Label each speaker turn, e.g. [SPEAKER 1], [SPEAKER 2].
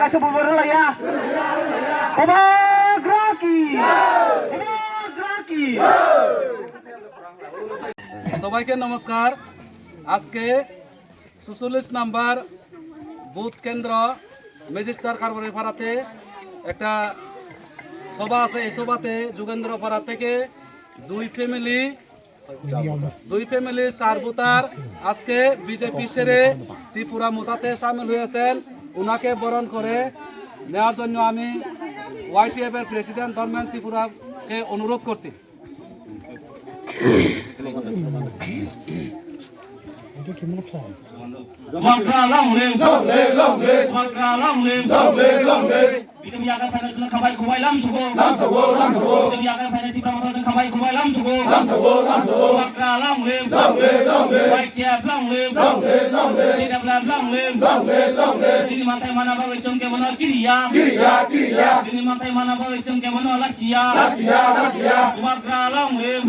[SPEAKER 1] Masuk bubur lah ya. Graki.
[SPEAKER 2] সবাইকে নমস্কার। আজকে ৪৪ নাম্বার বুথ কেন্দ্র ম্যাজিস্ট্রেট কারবারি পাড়াতে একটা সভা আছে। এই সভাতে যোগেন্দ্র পাড়া থেকে দুই ফ্যামিলি 4 ভোটার আজকে বিজেপি ছেড়ে ত্রিপুরা মোতাতে সামিল হয়েছেন। ওনাকে বরণ করে নেওয়ার জন্য আমি YTF এর প্রেসিডেন্ট ধর্মেন ত্রিপুরাকে অনুরোধ করছি।
[SPEAKER 1] Bikin akan pada tulang kabai kubai lam suko. Bikin akan pada tiba mata kabai kubai lam suko. Makra lam lem. Baik tiap lam lem. Tidak lam lem. Ini mantai mana bagai congke mana kiriya. Ini mantai mana bagai congke mana lacia. Makra lam lem.